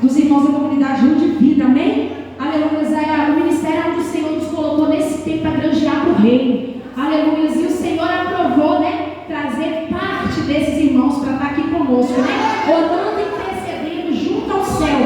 dos irmãos da comunidade Rio de Vida, amém? Aleluia, o ministério onde o Senhor nos colocou nesse tempo para granjear para o reino, aleluia, e o Senhor aprovou, né, trazer parte desses irmãos para estar aqui conosco, né, orando e intercedendo junto ao céu,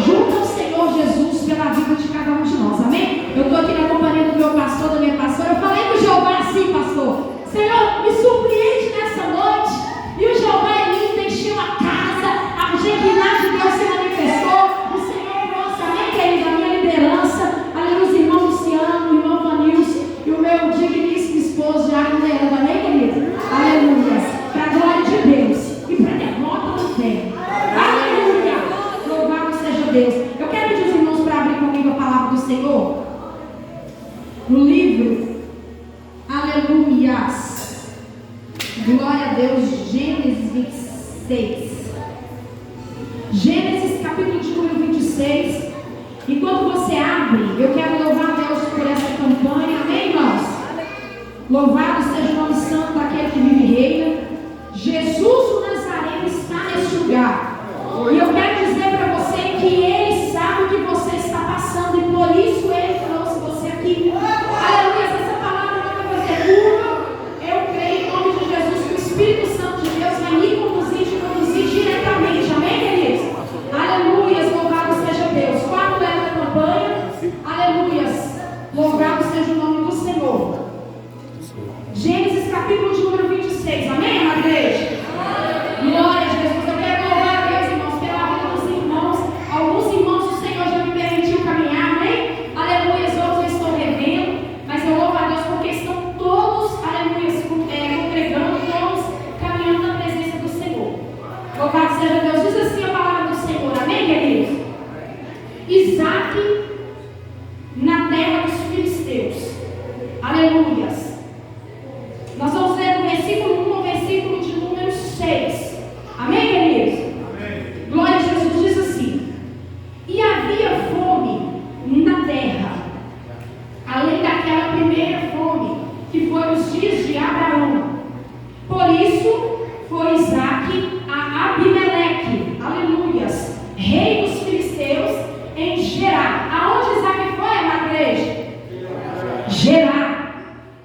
junto ao Senhor Jesus, pela vida de cada um de nós, amém? Eu estou aqui na companhia do meu pastor, da minha pastora. Eu falei com o Jeová assim, pastor: Senhor, me surpreende nessa noite. E o Jeová é lindo, encheu a casa, a Jequiná de Deus se manifestou. O Senhor trouxe, amém, querido, a minha liderança, aleluia, os irmãos Luciano, o irmão Vanilson e o meu digníssimo esposo Jairo Leandro, amém, querido? Aleluia, para a glória de Deus e para a derrota do inferno. Aleluia, louvado seja Deus. Eu quero pedir os irmãos para abrir comigo a palavra do Senhor no livro, aleluias, glória a Deus, Gênesis 26. Gênesis capítulo de número 26. Enquanto você abre, eu quero louvar a Deus por essa campanha, amém, irmãos? Louvado seja o nome santo daquele que vive e reina. Jesus o Nazareno está nesse lugar. E eu quero dizer para você que Ele sabe o que você está passando, e por isso Ele trouxe você aqui. Aleluia, essa palavra não vai fazer curva. Eu creio em nome de Jesus que o Espírito Santo de Deus vai me conduzir e te conduzir diretamente, amém, queridos? Aleluia, louvado seja Deus. Quarto é da campanha, aleluia, louvado seja o nome do Senhor. Gênesis capítulo de número 26, amém, amada igreja? Glória a Jesus. Eu quero louvar a Deus, irmãos, pela vida dos irmãos. Alguns irmãos o Senhor já me permitiu caminhar, amém? Aleluia, outros eu estou revendo, mas eu louvo a Deus porque estão todos, aleluia, congregando, todos caminhando na presença do Senhor. Louvado seja Deus. Diz assim a palavra do Senhor, amém, queridos? Isaac na terra dos filisteus, aleluias. Nós vamos ler do versículo 1 ao versículo de número 6. Amém, queridos? Amém. Glória a Jesus. Diz assim: e havia fome na terra, além daquela primeira fome, que foi nos dias de Abraão. Por isso foi Isaac a Abimeleque, aleluias, rei dos filisteus, em Gerar. Aonde Isaac foi, amada igreja? Gerar.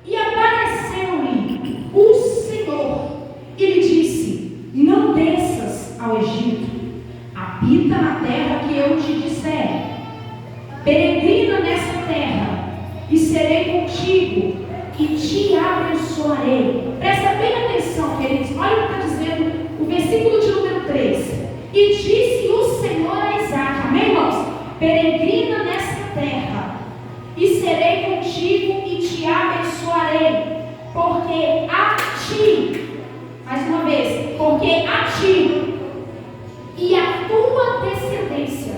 E apareceu-lhe o Senhor e lhe disse: não desças ao Egito, habita na terra que eu te disser, peregrina nessa terra, e serei contigo, e te abençoarei. Presta bem atenção, queridos, olha o que está dizendo o versículo de número 3. E disse o Senhor a Isaac, amém, irmãos? Peregrina nessa terra, e serei contigo e te abençoarei, porque a ti, mais uma vez, porque a ti e a tua descendência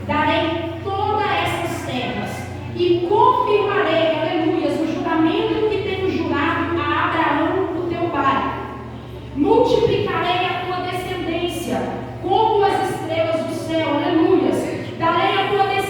darei todas essas terras, e confirmarei, aleluia, o juramento que tenho jurado a Abraão, o teu pai. Multiplicarei a tua descendência como as estrelas do céu, aleluia. Darei a tua descendência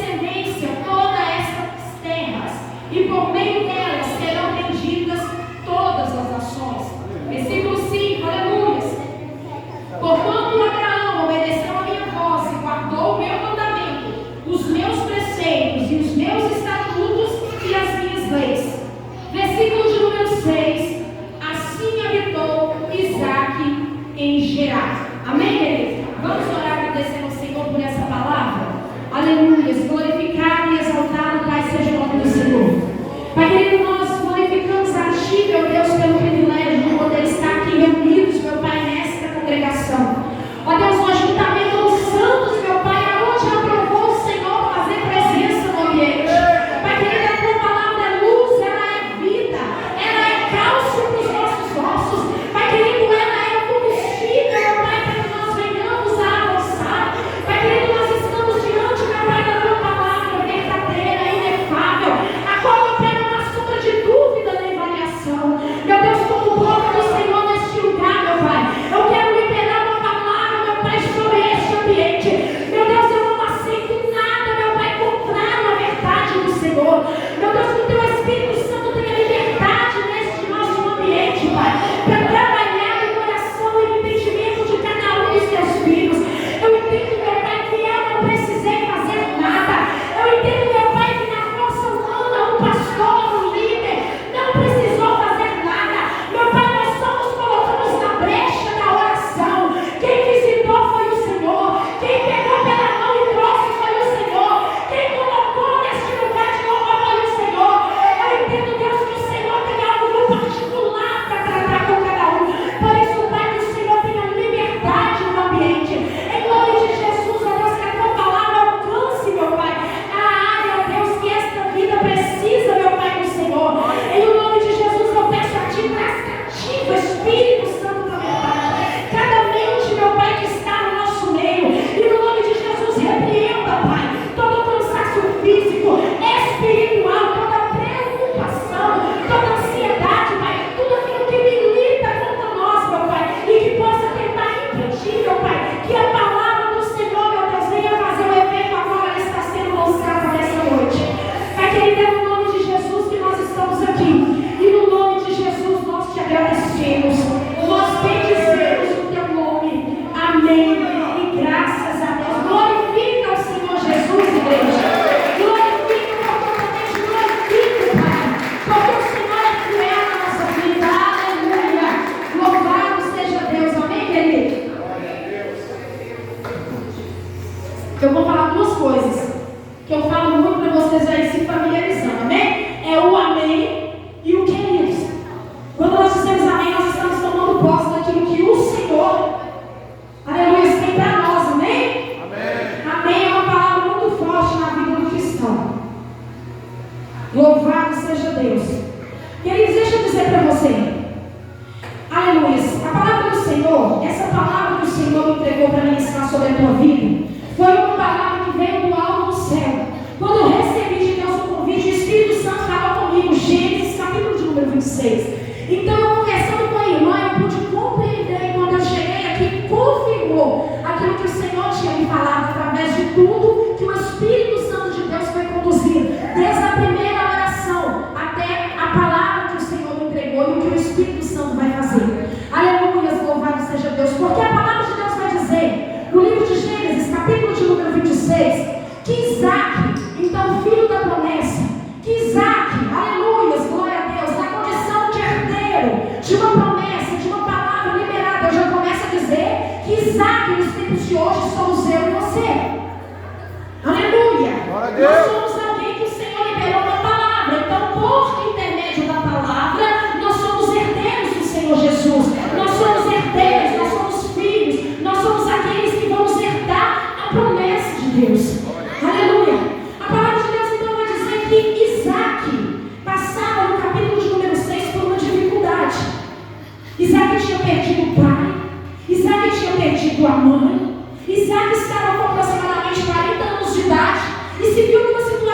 repreenda, Pai, todo cansaço físico, espiritual, toda preocupação, toda ansiedade, Pai, tudo aquilo que milita contra nós, meu Pai, e que possa tentar impedir, meu Pai, que a palavra do Senhor, meu Deus, venha fazer o evento agora, ela está sendo lançada nessa noite. Pai querido, é no nome de Jesus que nós estamos aqui, e no nome de Jesus nós te agradecemos, nós bendizemos o teu nome, amém, e graças a Deus, glorifica o Senhor Jesus, igreja, glorifica completamente, glorifica, Pai, porque o Senhor é fiel na nossa vida, aleluia, louvado seja Deus, amém, querido? Eu vou falar duas coisas, que eu falo muito para vocês aí se familiarizando, amém? É o amém e o queridos. Quando nós dizemos amém, nós estamos tomando posse daquilo que o Senhor, aleluia, tem para nós, amém? Amém. Amém é uma palavra muito forte na vida do cristão. Louvado seja Deus. Queridos, deixa eu dizer para você, aleluia, a palavra do Senhor, essa palavra que o Senhor me entregou para ministrar sobre a tua vida, foi uma palavra que veio do alto do céu. Quando eu recebi de Deus o convite, o Espírito Santo falou comigo, Gênesis, capítulo de número 26. Então, eu conversando com a irmã, eu pude compreender, quando eu cheguei aqui, confirmou aquilo que o Senhor tinha me falado, através de tudo que o Espírito Santo de Deus foi conduzindo, desde a primeira oração até a palavra que o Senhor me entregou e o que o Espírito Santo vai fazer. Aleluia, louvado seja Deus, porque a palavra de Deus vai dizer, no livro de Gênesis, capítulo de número 26, que Isaac, então filho da promessa, que Isaac, aleluia, glória a Deus, na condição de herdeiro, de uma promessa, de uma palavra liberada, eu já começo a dizer que Isaac, nos tempos de hoje, somos eu e você. Aleluia! Nós somos alguém que o Senhor liberou uma palavra, então por intermédio da palavra, nós somos herdeiros do Senhor Jesus, nós somos herdeiros, nós somos filhos, nós somos aqueles que vamos herdar a promessa de Deus. Aleluia! A palavra de Deus então vai dizer que Isaac passava no capítulo de número 6 por uma dificuldade. Isaac tinha perdido o pai, Isaac tinha perdido a mãe, Isaac estava com aproximadamente 40 anos de idade e se viu numa situação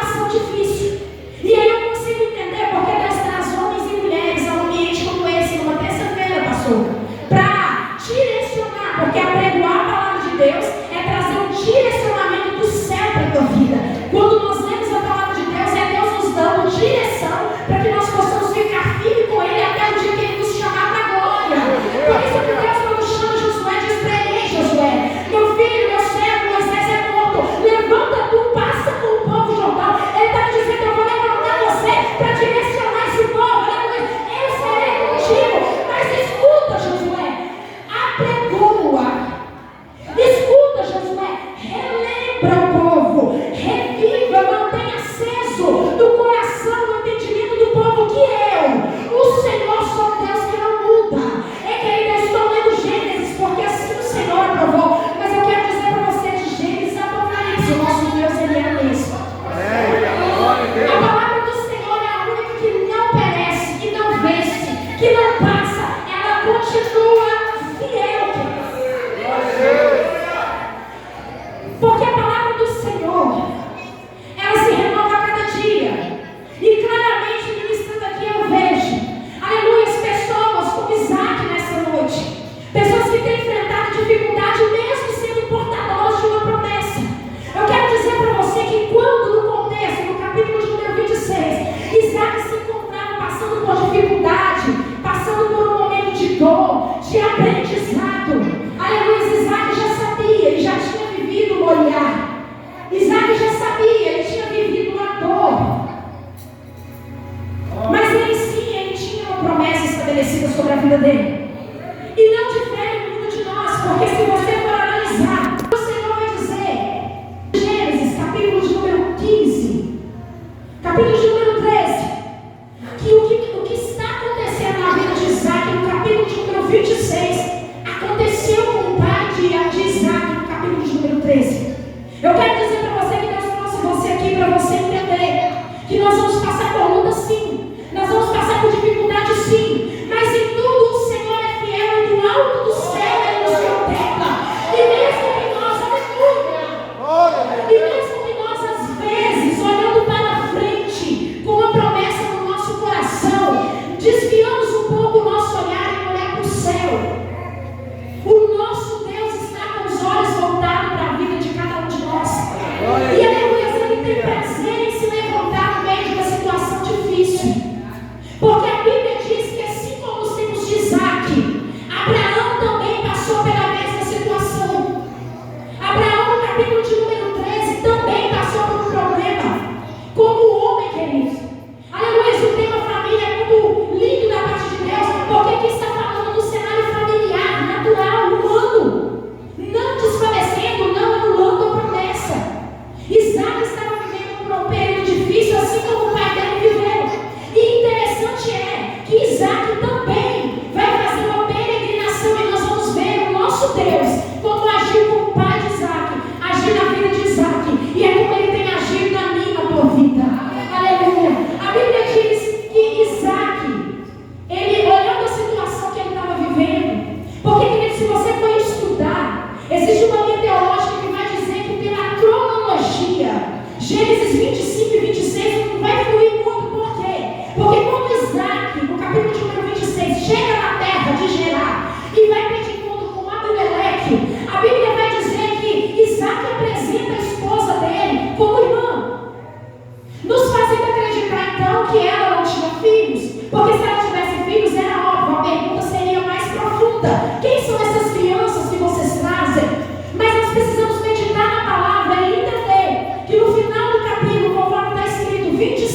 E mesmo que nós, às vezes, olhando para frente, com uma promessa no nosso coração, desviamos um pouco o nosso olhar e olhar para o céu. O nosso Deus está com os olhos voltados para a vida de cada um de nós. E aleluia, Ele tem prazer em se levantar no meio de uma situação difícil. Porque a Bíblia diz que assim como nos tempos de Isaac, Abraão também passou pela mesma situação. Abraão, no capítulo de número 13, também passou por um problema. Como homem, querido. Aleluia, o tema família é muito lindo da parte de Deus, porque aqui está falando do cenário familiar, natural, humano. Não desfalecendo, não anulando a promessa. Isaac estava vivendo um período difícil, assim como o pai dele viveu. E interessante é que Isaac também vai fazer uma peregrinação e nós vamos ver o nosso Deus como agiu com o pai de Isaac, agir na vida de Isaac, e é como ele tem agido na minha, na tua vida. Aleluia. A Bíblia diz que Isaac, ele olhando a situação que ele estava vivendo, porque, querido, se você for estudar, existe uma linha teológica que vai dizer que pela cronologia, Gênesis 25 e 26 não vai fluir muito. Por quê? Porque quando Isaac, no capítulo de número 26, chega na terra de Gerar e vai pedir encontro com Abimeleque, a Bíblia vai dizer que Isaac apresenta a esposa dele como irmã, nos fazendo acreditar então que ela não tinha filhos, porque se ela tivesse filhos era óbvio, a pergunta seria mais profunda: quem são essas crianças que vocês trazem? Mas nós precisamos meditar na palavra e entender que no final do capítulo, conforme está escrito 26,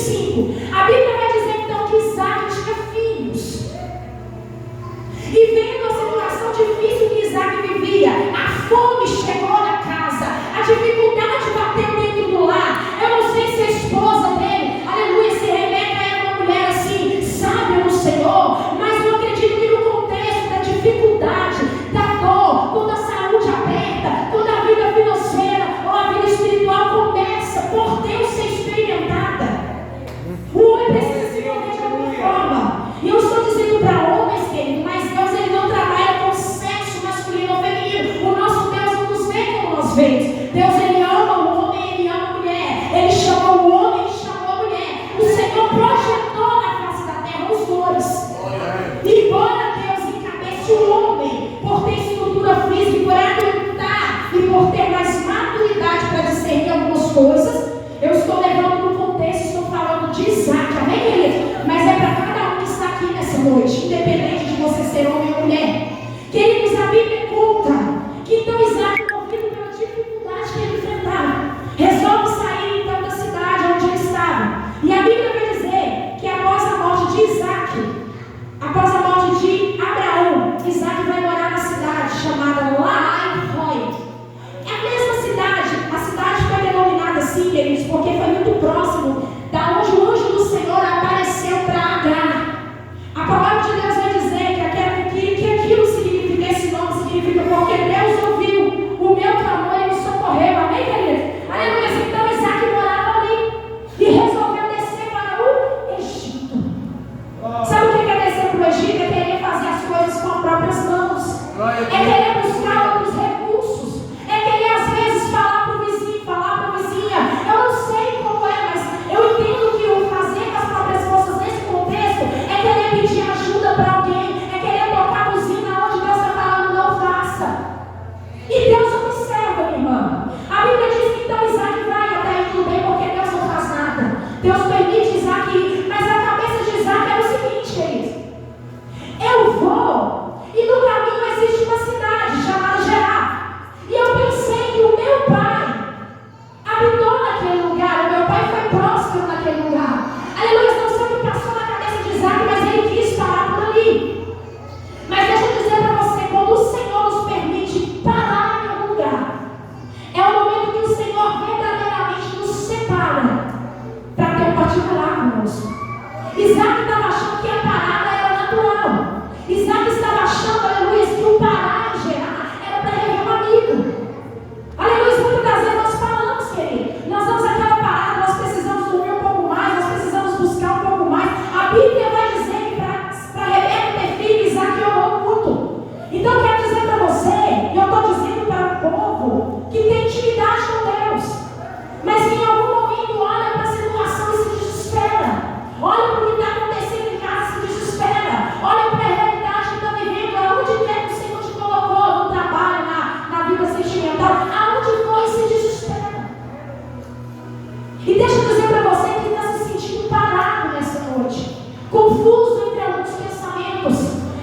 E deixa eu dizer para você que está se sentindo parado nessa noite, confuso entre alguns pensamentos.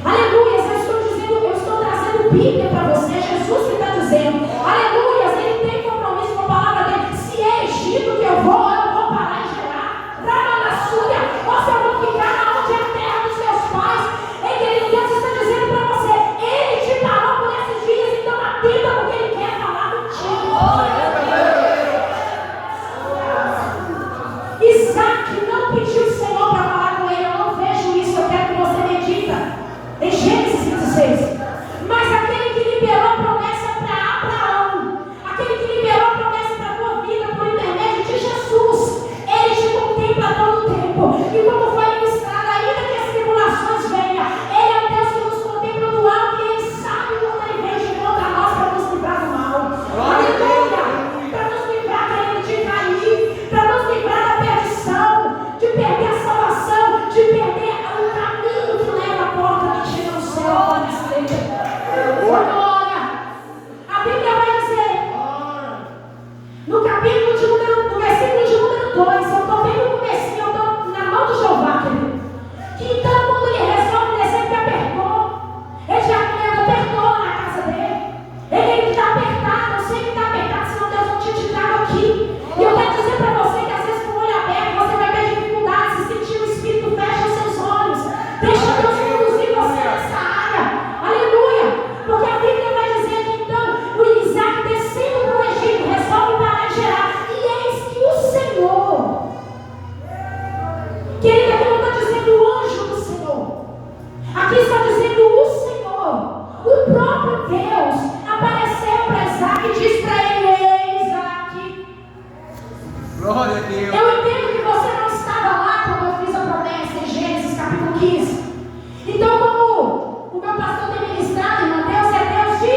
Aleluia, eu estou trazendo Bíblia para você, Jesus que está dizendo. Aleluia, ele tem compromisso com a palavra dele. Se é Egito que eu vou parar em Gerar, Rama na Súria, ou se eu vou ficar onde é a terra dos seus pais. Ei, querido, Deus está dizendo para você, ele te parou por esses dias, então atenta porque ele quer falar contigo. Isaac não pediu o Senhor para falar com ele. Eu não vejo isso, eu quero que você medita em Gênesis 26. Mas aquele que liberou a promessa para Abraão, aquele que liberou a promessa para a tua vida por intermédio de Jesus, ele te contempla a todo tempo. E como foi ministrado, ainda que as tribulações venham, ele é o Deus que nos contempla do alto e ele sabe quando ele vem de contra nós para nos livrar do mal. Aleluia! Para nos livrar de cair, para nos livrar da perdição, de perder a salvação, de perder o caminho que leva à porta que chega no céu. Glória! A Bíblia vai dizer, no versículo de número 2, eu estou bem no comecinho, eu estou na mão de Jeová, querido. Que então, quando ele resolve descer, ele apertou. Ele já apertou na casa dele. Ele está apertado, eu sei que está apertado, senão Deus não te traga aqui. E eu quero dizer para você que às vezes com o olho aberto você vai ter dificuldade, se sentir o Espírito, fecha os seus olhos. Deixa Deus conduzir você nessa área. Aleluia! Porque a Bíblia vai dizer que então o Isaac descendo para o Egito resolve parar em Gerar. E eis que o Senhor, querido, aqui não está dizendo o anjo do Senhor, aqui está dizendo o Senhor, o próprio Deus apareceu para Isaac e diz para ele: ei, Isaac, Glória a Deus. eu entendo que você não estava lá quando eu fiz a promessa em Gênesis capítulo 15. Então, como o meu pastor tem ministrado, irmão, Deus é Deus de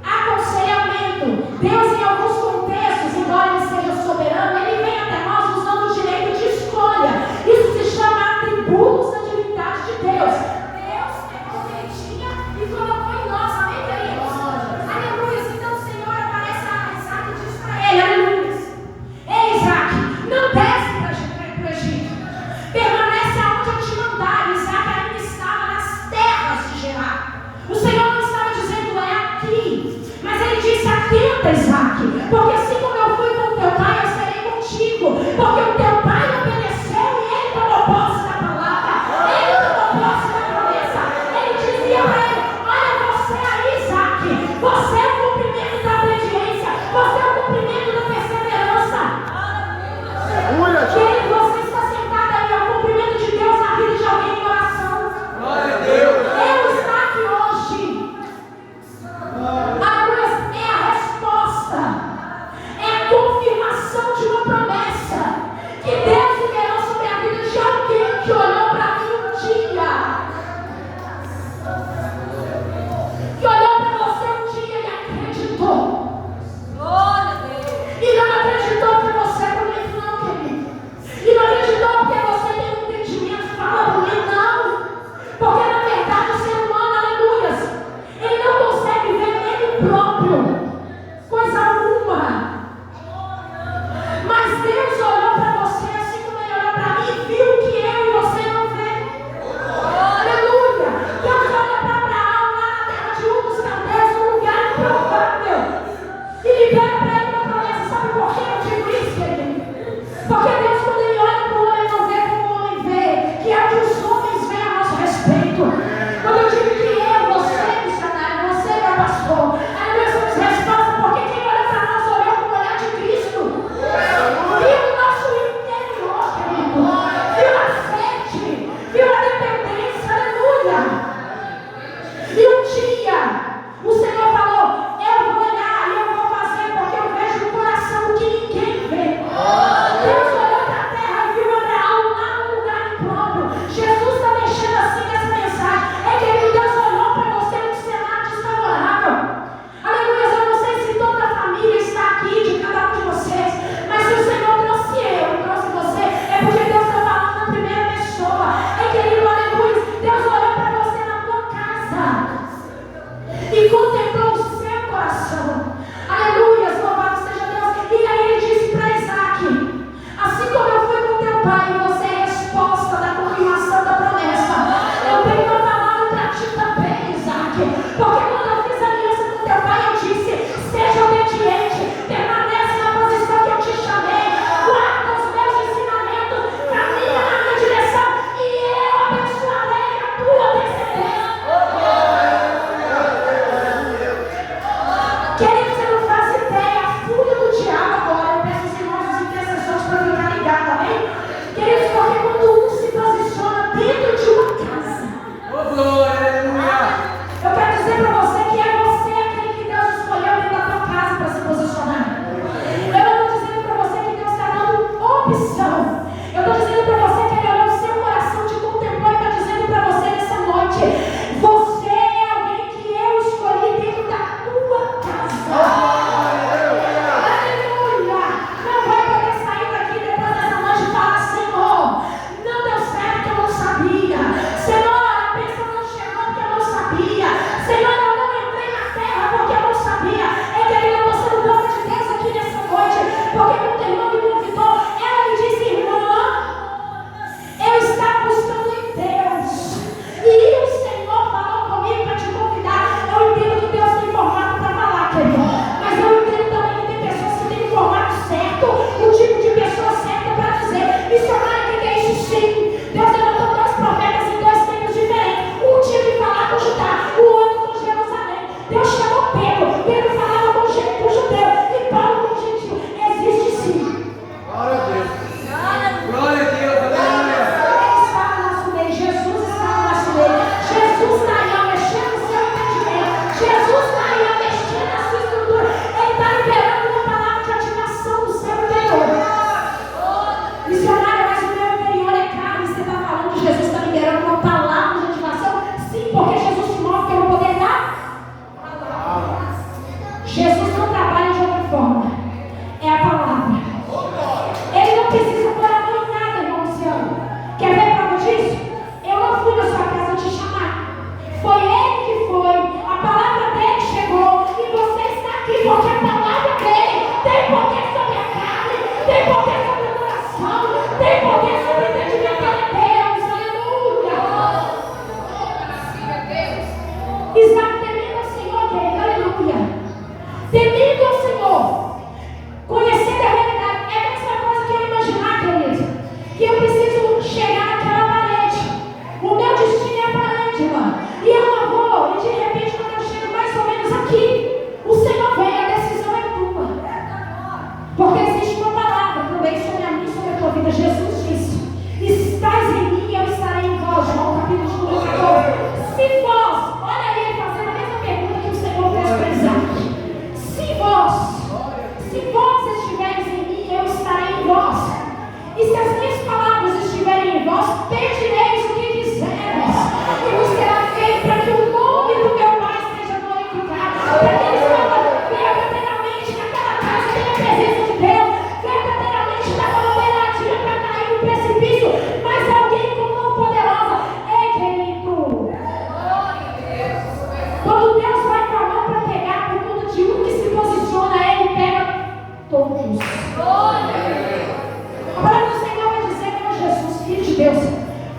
aconselhamento. Deus, em alguns contextos, embora ele seja soberano, ele vem até nós nos dando o direito de escolha. Isso se chama atributos da divindade de Deus. Deus pegou o que ele tinha e colocou em nós, amém, queridos? Aleluia. Então o Senhor aparece a Isaac e diz para ele: aleluia. Ei, Isaac, não desce para Deus.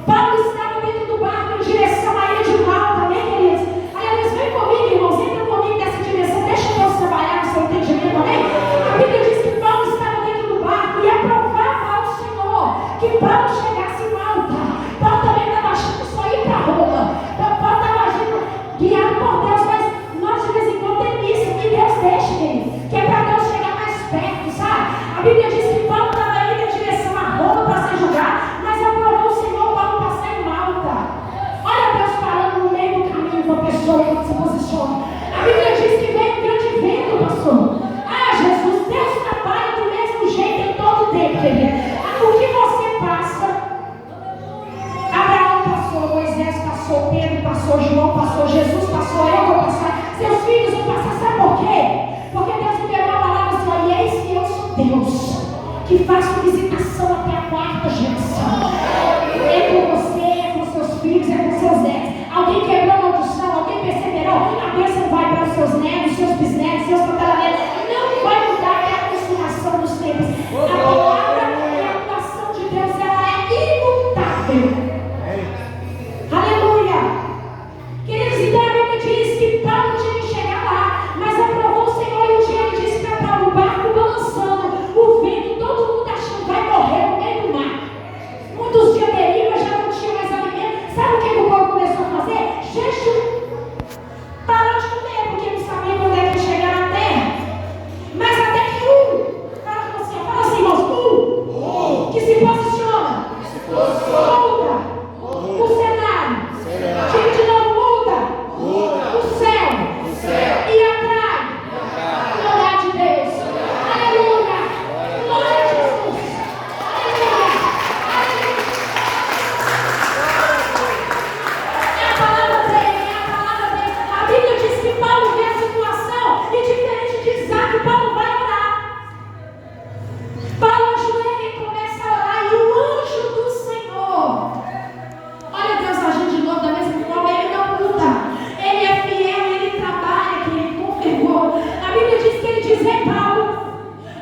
Paulo estava dentro do barco em direção à ilha de Malta, amém, queridos? Aí a Deus, vem comigo, irmãos, entra comigo nessa direção, deixa Deus trabalhar no seu entendimento, amém? A Bíblia diz que Paulo estava dentro do barco e aprovava ao Senhor que Paulo chegasse em Malta. Paulo também estava achando só ir para Roma. Paulo estava agindo guiado por Deus, mas nós de vez em quando tem isso que Deus deixa, querido, que é para Deus chegar mais perto, sabe? A Bíblia diz que Paulo estava indo em direção a Roma para ser julgado, mas aprovou o Senhor Paulo passar em Malta. Olha Deus parando no meio do caminho com a pessoa que se posiciona. A Bíblia diz que veio um grande vento, pastor. Ah, Jesus, Deus trabalha do mesmo jeito em todo tempo, querido. O que você passa, Abraão passou, Moisés passou, Pedro passou, João passou, Jesus passou, eu vou passar, seus filhos vão passar. Sabe por quê? Porque Deus liberou a palavra assim: e eis que eu sou Deus, que faço visitação até a quarta geração. É com você, é com seus filhos, é com seus netos. Alguém quebrou a maldição, alguém perseverou, a bênção vai para os seus netos, seus bisnetos, seus tataranetos. Não vai mudar, é a consumação dos tempos. A palavra e a atuação de Deus, ela é imutável. Aleluia. Queridos, então a Bíblia diz que Paulo tinha que chegar lá, mas aprovou o Senhor e um dia ele disse para Paulo, o barco balançando, o vento, todo mundo achando que vai morrer no meio do mar. Muitos dias deriva, já não tinha mais alimento. Sabe o que o povo começou a fazer? Jejum. Parou de comer, porque não sabia quando é que ia chegar na terra. Mas até que fala assim, irmãos, que se posiciona, muda o cenário, diga de novo, muda o céu e atrai o olhar de Deus. Aleluia, glória a Jesus, aleluia. É a palavra dele. A Bíblia diz que Paulo vê a situação e, diferente de Isaac, Paulo vai orar. Paulo ajoelha e começa a orar, e o anjo do Senhor, olha Deus agindo de novo da mesma forma, ele não muda, ele é fiel, ele trabalha, que ele confirmou. A Bíblia diz que ele diz: ei Paulo,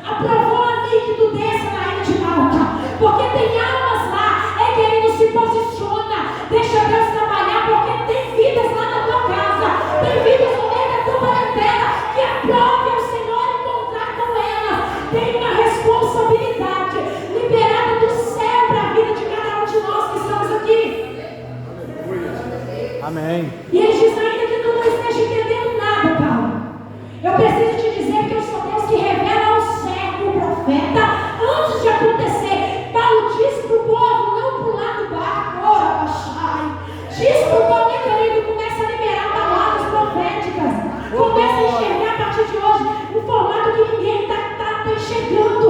aprovou a mim que tu desça na ilha de Malta, porque tem almas lá, é que ele não se posiciona, deixa Deus trabalhar, porque tem vidas lá na tua casa, tem vidas no meio da tua parentela, que aprove ao Senhor encontrar com ela. Tem uma responsabilidade liberada do céu para a vida de cada um de nós que estamos aqui. Amém. E ele diz: ainda que tu não esteja entendendo nada, Paulo, eu preciso te dizer que eu sou Deus que revela ao servo, o profeta, antes de acontecer. Paulo diz para o povo não pular do barco, ora, baixai. Diz para o povo, meu querido, começa a liberar palavras proféticas. Começa a enxergar a partir de hoje um formato que ninguém está enxergando.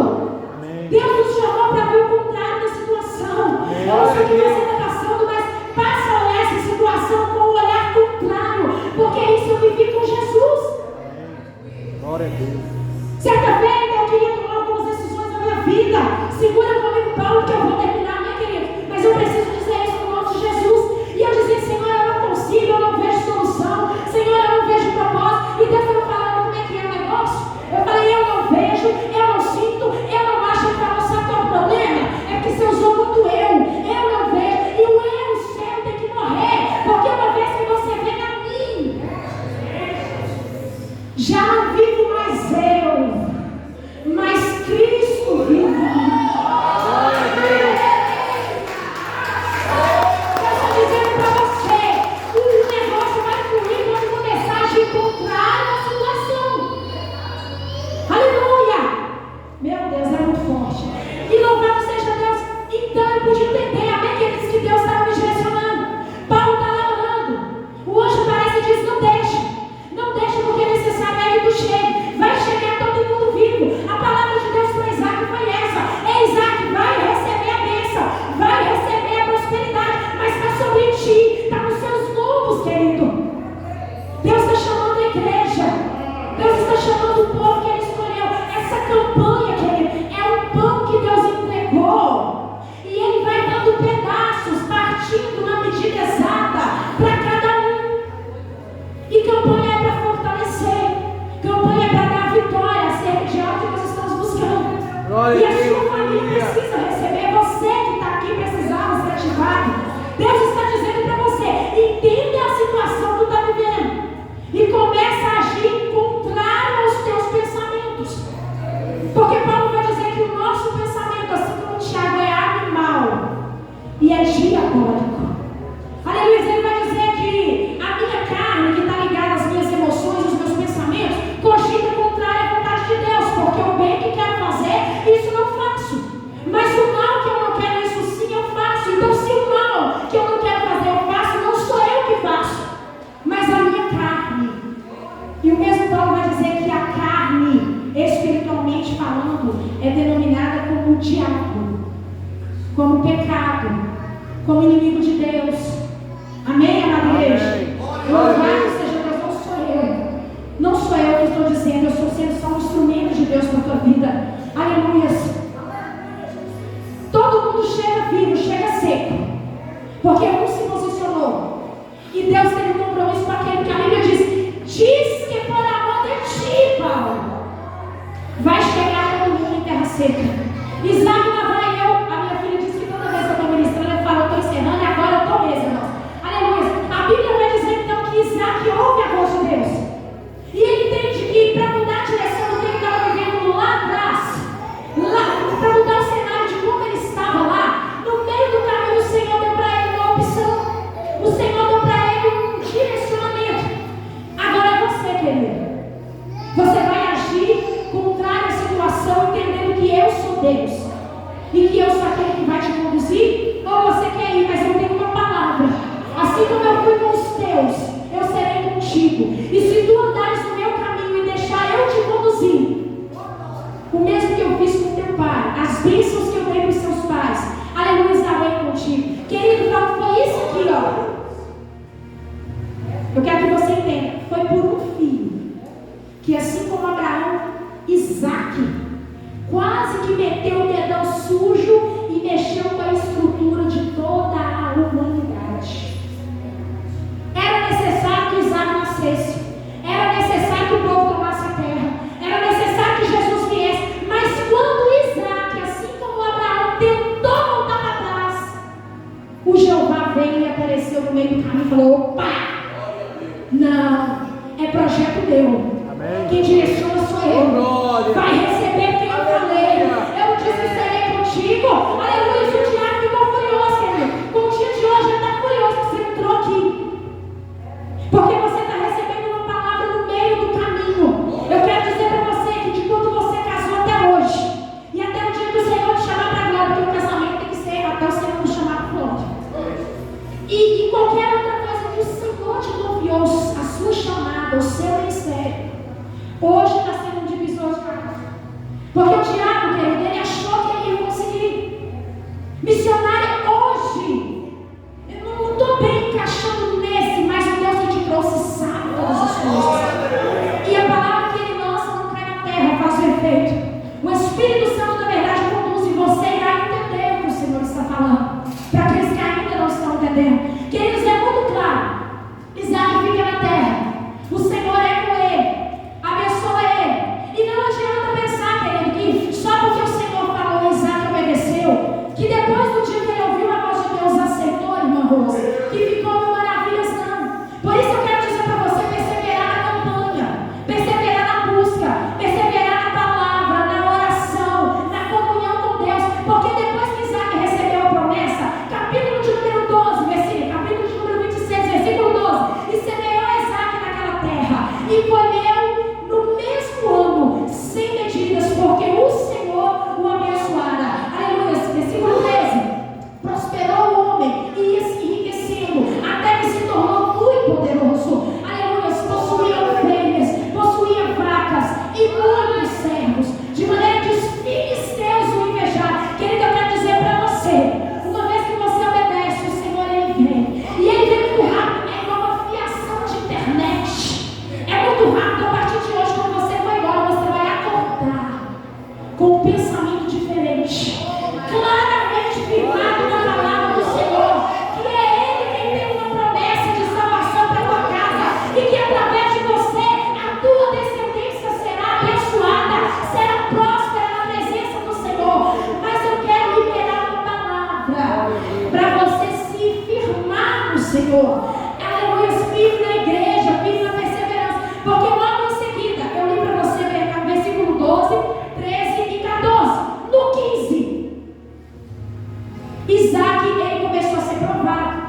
Amém. Deus nos chamou para ver o contrário da situação. Eu não sei o que você está passando, mas passa a olhar essa situação com um olhar contrário, porque isso eu vivi com Jesus. Glória a Deus. Certa feita eu queria tomar algumas decisões na minha vida. Segura comigo, Paulo, que eu vou terminar, minha querida. Mas eu preciso dizer isso no nome de Jesus. E eu dizia: Senhor, eu não consigo, eu não vejo solução. Senhor, eu não vejo propósito. E Deus estava falando como é que é o negócio. Eu falei: eu não vejo, eu não sinto, eu não acho. Ele falou: sabe qual é o problema? É que você usou muito eu não vejo. E o eu, o céu tem que morrer. Porque uma vez que você vem a mim, já não vivo mais eu, mas Cristo vive em mim. Eu estou dizendo para você, o negócio vai fluir quando começar a te encontrar na situação. Aleluia! Meu Deus, é muito forte. E louvado seja Deus. Então eu pude entender, amém, queridos, que Deus estava me direcionando. Paulo está lá orando. O anjo parece e diz: não deixa. Não deixa, porque é necessário aí que tu chegue. Vai chegar todo mundo vivo. A palavra de Deus para Isaac foi essa: ei, Isaac, vai receber a bênção, vai receber a prosperidade, mas está sobre ti, está nos seus lombos, querido. Deus está chamando a igreja, Deus está chamando o povo que Ele escolheu. Essa campanha, querido, é um pão que Deus entregou, e Ele vai dando pedaços, partindo na medida exata para cada um. E campanha é para fortalecer, campanha é para dar vitória acerca de algo que nós estamos buscando. Glória E a a Deus, sua família aleluia. precisa receber. Você que está aqui precisava ser ativado. Deus está dizendo para você: entenda a situação que tu está vivendo e começa a agir contrário aos teus pensamentos. Porque Paulo vai dizer que o nosso pensamento, assim como o Tiago, é animal e é diabólico. Aleluia. Ele vai dizer que a minha carne, que está ligada às minhas emoções, os meus pensamentos, cogita contrário à vontade de Deus, porque o bem que quero fazer, isso não faço. Mas o mal que eu não quero, isso sim eu faço. Então, se o mal que eu não quero fazer eu faço, não sou eu que faço, mas a minha carne. E o mesmo Paulo vai dizer que a carne, espiritualmente falando, é denominada como o diabo, como pecado, como inimigo de Deus. Amém, amada igreja? Louvado seja Deus, não sou eu. Não sou eu que estou dizendo, eu estou sendo só um instrumento de Deus para a tua vida. Aleluia. Todo mundo chega vivo, chega seco, porque um se posicionou. E Deus teve um compromisso com aquele que a Bíblia diz que por amor de ti, Paulo, vai chegar todo mundo em terra seca. Isaac lá vai eu, a minha filha diz que toda vez que eu estou ministrando, eu falo, eu estou encerrando e agora eu estou mesmo, irmão. Aleluia. A Bíblia vai dizer então que Isaac ouve a voz de Deus. E ele entende que para mudar a direção do que ele estava vivendo lá atrás, para mudar o cenário de como ele estava lá, no meio do caminho o Senhor deu para ele uma opção. O Senhor deu para ele um direcionamento. Agora é você, querido. Você vai agir contrário à situação, entendendo que eu sou Deus e que eu sou aquele que vai te conduzir, ou você quer ir, mas eu tenho uma palavra. Assim como eu fui com os teus, eu serei contigo. E se tu andares no meu caminho e deixar eu te conduzir, o mesmo que eu fiz com teu pai, as bênçãos que eu dei para os seus pais, aleluia, estarei contigo. Querido, não foi isso aqui, ó. Eu quero que você entenda, foi por um filho, que assim como Abraão, Isaac, quase que meteu o dedão sujo e mexeu com a estrutura de toda a humanidade. Era necessário que Isaac nascesse, era necessário que o povo tomasse a terra, era necessário que Jesus viesse. Mas quando Isaac, assim como Abraão, tentou voltar para trás, o Jeová veio e apareceu no meio do caminho e falou: opa, não, é projeto meu. Amém. Quem direciona sou eu. Vai receber quem eu falei. Eu disse que serei contigo. Aleluia. O diabo ficou furioso, querido. Com o dia de hoje ele está furioso que você entrou aqui, porque você está recebendo uma palavra no meio do caminho. Eu quero dizer para você que de quando você casou até hoje, e até o dia que o Senhor te chamar para a glória, porque o casamento tem que ser até o Senhor nos chamar para a glória. E qualquer outra coisa que o Senhor te confiou, a sua chamada, o seu ministério, hoje está sendo um divisor de águas. Porque o diabo, querido, ele achou que ele ia conseguir. Missionária, hoje, eu não estou bem encaixando nesse, mas o Deus que te trouxe sabe todas as coisas. E a palavra que ele lança não cai na terra, faz o efeito. O Espírito Santo da verdade conduz e você irá entender o que o Senhor está falando. Para aqueles que ainda não estão entendendo. Queridos, é muito claro. Isaac fica na terra. O Senhor é com ele. Abençoa Senhor. Aleluia, firme na igreja, firme na perseverança. Porque logo em seguida, eu li para você versículo 12, 13 e 14. No 15, Isaac, ele começou a ser provado.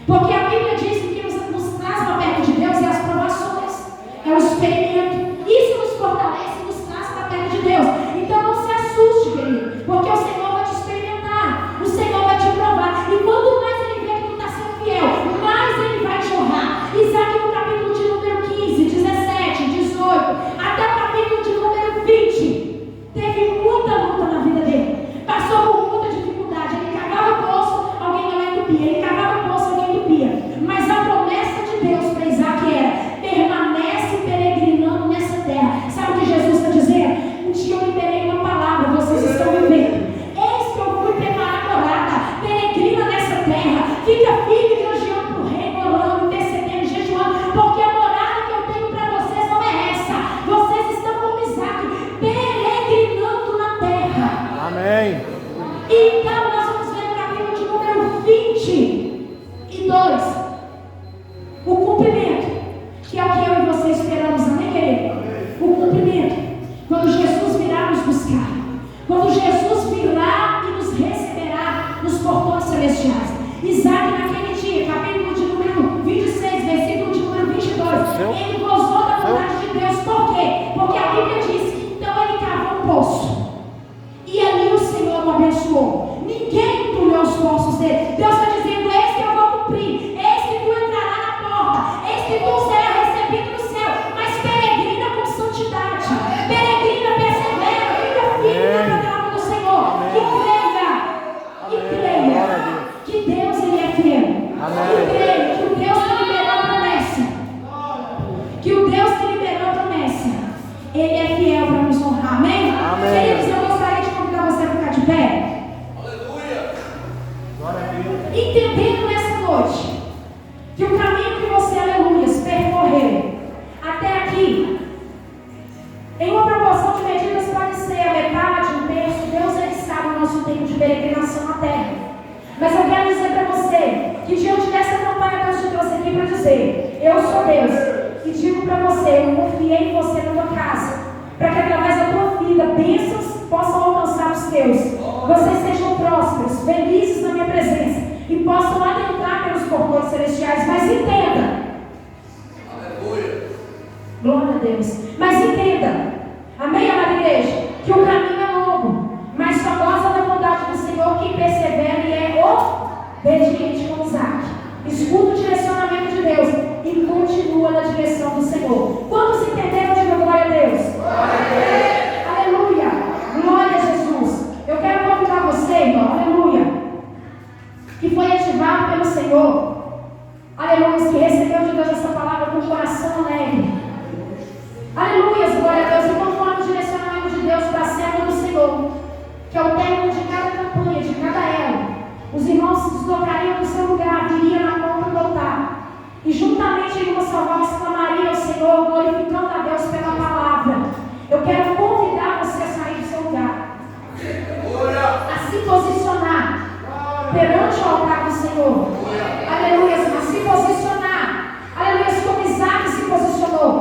Porque a Bíblia diz que nos traz para perto de Deus é as provações, é o experimento. Isso nos fortalece e nos traz para perto de Deus. Então não se assuste, querido, porque o Senhor vai te experimentar, o Senhor vai te provar. E quanto mais ele vê que tu está sendo fiel, mais ele vai te honrar. Isaac, no capítulo de número 15, 17, 18, até o capítulo de número 20, teve muita luta na vida dele. Passou por muita dificuldade. Ele cavava o poço, alguém ia lá e entupia. Ele cavava o poço, alguém entupia. Mas a promessa de Deus para Isaac era: permanece peregrinando nessa terra. Sabe o que Jesus está dizendo? Um dia eu liberei uma palavra, vocês estão vivendo. Eis que eu fui preparar a morada. Peregrina nessa terra. Fica firme, vigiando para o reino, orando, intercedendo, jejuando, porque a morada que eu tenho para vocês não é essa. Vocês estão como Isaac, peregrinando na terra. Amém. Então nós vamos ver no capítulo de número 22 o cumprimento, que é o que eu e você esperamos, amém, querido? O cumprimento, quando Jesus virá nos buscar, quando Jesus virá e nos receberá nos portões celestiais. Isaac, naquele dia, capítulo de número 26, versículo de número 22, ele gozou da vontade de Deus. Por quê? Porque a Bíblia diz que então ele cavou um poço e ali o Senhor o abençoou. Ninguém entulhou os poços dele. Deus está dizendo: eis que eu vou cumprir, eis que tu entrará na porta, eis que tu será recebido no céu. Mas peregrina com santidade, peregrina, persevera, fica firme na palavra do Senhor. E creia que Deus, ele é fiel. E creia que o Deus que liberou a promessa, que o Deus que liberou a promessa, ele é fiel para nos honrar. Amém? Queridos, eu gostaria de convidar você a ficar de pé. Entendendo nessa noite que o caminho que você, aleluias, percorreu até aqui, em uma proporção de medidas, pode ser a metade, um terço. Deus, ele sabe o nosso tempo de peregrinação na terra. Mas eu quero dizer para você que diante dessa campanha Deus te trouxe aqui para dizer: eu sou Deus, e digo para você: eu confiei em você na tua casa, para que através da tua vida bênçãos possam alcançar os teus. Vocês sejam prósperos, felizes na minha presença e possam adentrar pelos portões celestiais. Mas entenda, aleluia, glória a Deus, mas entenda, amém, amada igreja, que o caminho é longo, mas só goza da vontade do Senhor quem persevera e é obediente como Isaac. Escuta o direcionamento de Deus e continua na direção do Senhor. Quantos entenderam? Diga glória a Deus. Glória a Deus. Aleluia. Glória a Jesus. Eu quero convidar você, irmão, aleluia, que foi ativado pelo Senhor, aleluia, que recebeu de Deus essa palavra com o coração alegre. Aleluia, glória a Deus. E conforme o direcionamento de Deus para a serva do Senhor, que é o término de cada campanha, de cada elo, os irmãos se deslocariam do seu lugar, viriam na ponta do altar, e juntamente em uma só voz clamariam ao Senhor, glorificando a Deus pela palavra. Eu quero convidar você a sair do seu lugar, a se posicionar perante o altar do Senhor. Aleluia, a se posicionar. Aleluia, como Isaac se posicionou.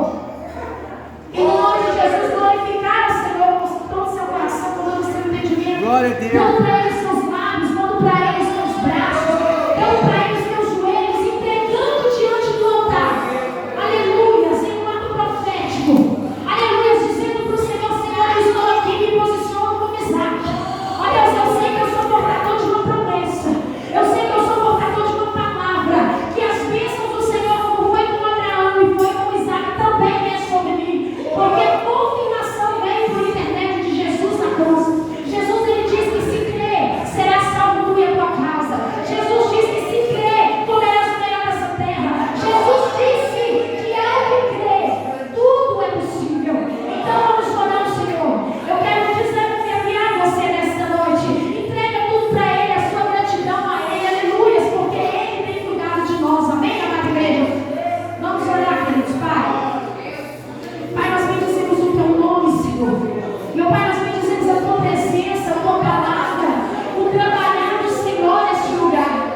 Em nome de Jesus, glorificar o Senhor com todo o seu coração, com todo o seu entendimento. Glória a Deus. Dando para Ele seus lábios, dando para Ele